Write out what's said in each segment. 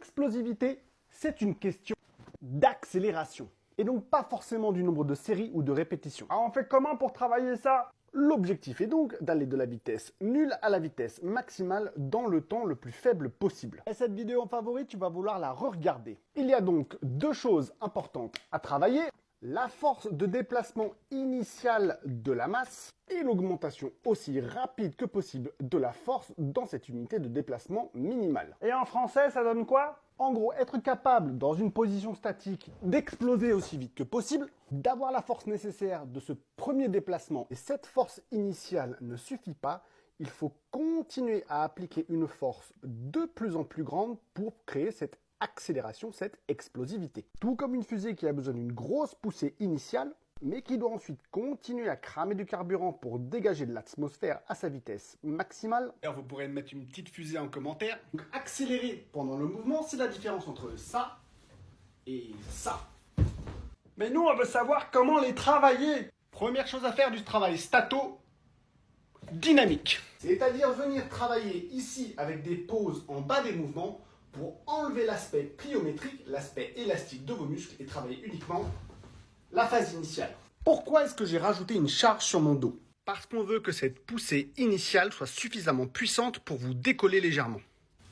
L'explosivité, c'est une question d'accélération. Et donc pas forcément du nombre de séries ou de répétitions. Alors on fait comment pour travailler ça? L'objectif est donc d'aller de la vitesse nulle à la vitesse maximale dans le temps le plus faible possible. Et cette vidéo en favori, tu vas vouloir la re-regarder. Il y a donc deux choses importantes à travailler. La force de déplacement initiale de la masse et l'augmentation aussi rapide que possible de la force dans cette unité de déplacement minimale. Et en français, ça donne quoi? En gros, être capable, dans une position statique, d'exploser aussi vite que possible, d'avoir la force nécessaire de ce premier déplacement. Et cette force initiale ne suffit pas, il faut continuer à appliquer une force de plus en plus grande pour créer cette accélération, cette explosivité. Tout comme une fusée qui a besoin d'une grosse poussée initiale, mais qui doit ensuite continuer à cramer du carburant pour dégager de l'atmosphère à sa vitesse maximale. Alors vous pourrez mettre une petite fusée en commentaire. Donc accélérer pendant le mouvement, c'est la différence entre ça et ça. Mais nous, on veut savoir comment les travailler. Première chose à faire du travail stato-dynamique. C'est-à-dire venir travailler ici avec des pauses en bas des mouvements pour enlever l'aspect pliométrique, l'aspect élastique de vos muscles et travailler uniquement la phase initiale. Pourquoi est-ce que j'ai rajouté une charge sur mon dos? Parce qu'on veut que cette poussée initiale soit suffisamment puissante pour vous décoller légèrement.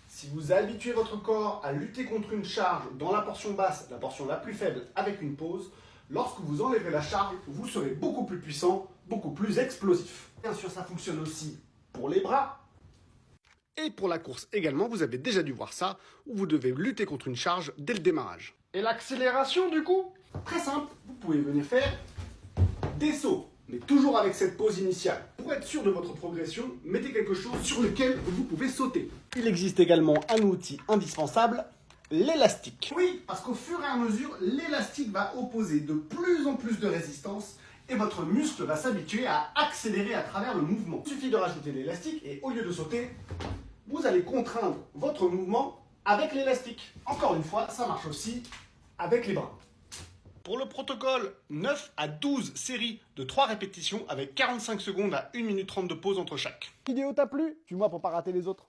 Si vous habituez votre corps à lutter contre une charge dans la portion basse, la portion la plus faible, avec une pause, lorsque vous enlèverez la charge, vous serez beaucoup plus puissant, beaucoup plus explosif. Bien sûr, ça fonctionne aussi pour les bras. Et pour la course également, vous avez déjà dû voir ça, où vous devez lutter contre une charge dès le démarrage. Et l'accélération du coup? Très simple, vous pouvez venir faire des sauts, mais toujours avec cette pause initiale. Pour être sûr de votre progression, mettez quelque chose sur lequel vous pouvez sauter. Il existe également un outil indispensable, l'élastique. Oui, parce qu'au fur et à mesure, l'élastique va opposer de plus en plus de résistance et votre muscle va s'habituer à accélérer à travers le mouvement. Il suffit de rajouter l'élastique et au lieu de sauter, vous allez contraindre votre mouvement avec l'élastique. Encore une fois, ça marche aussi avec les bras. Pour le protocole, 9 à 12 séries de 3 répétitions avec 45 secondes à 1 minute 30 de pause entre chaque. La vidéo t'a plu? Suis-moi pour pas rater les autres.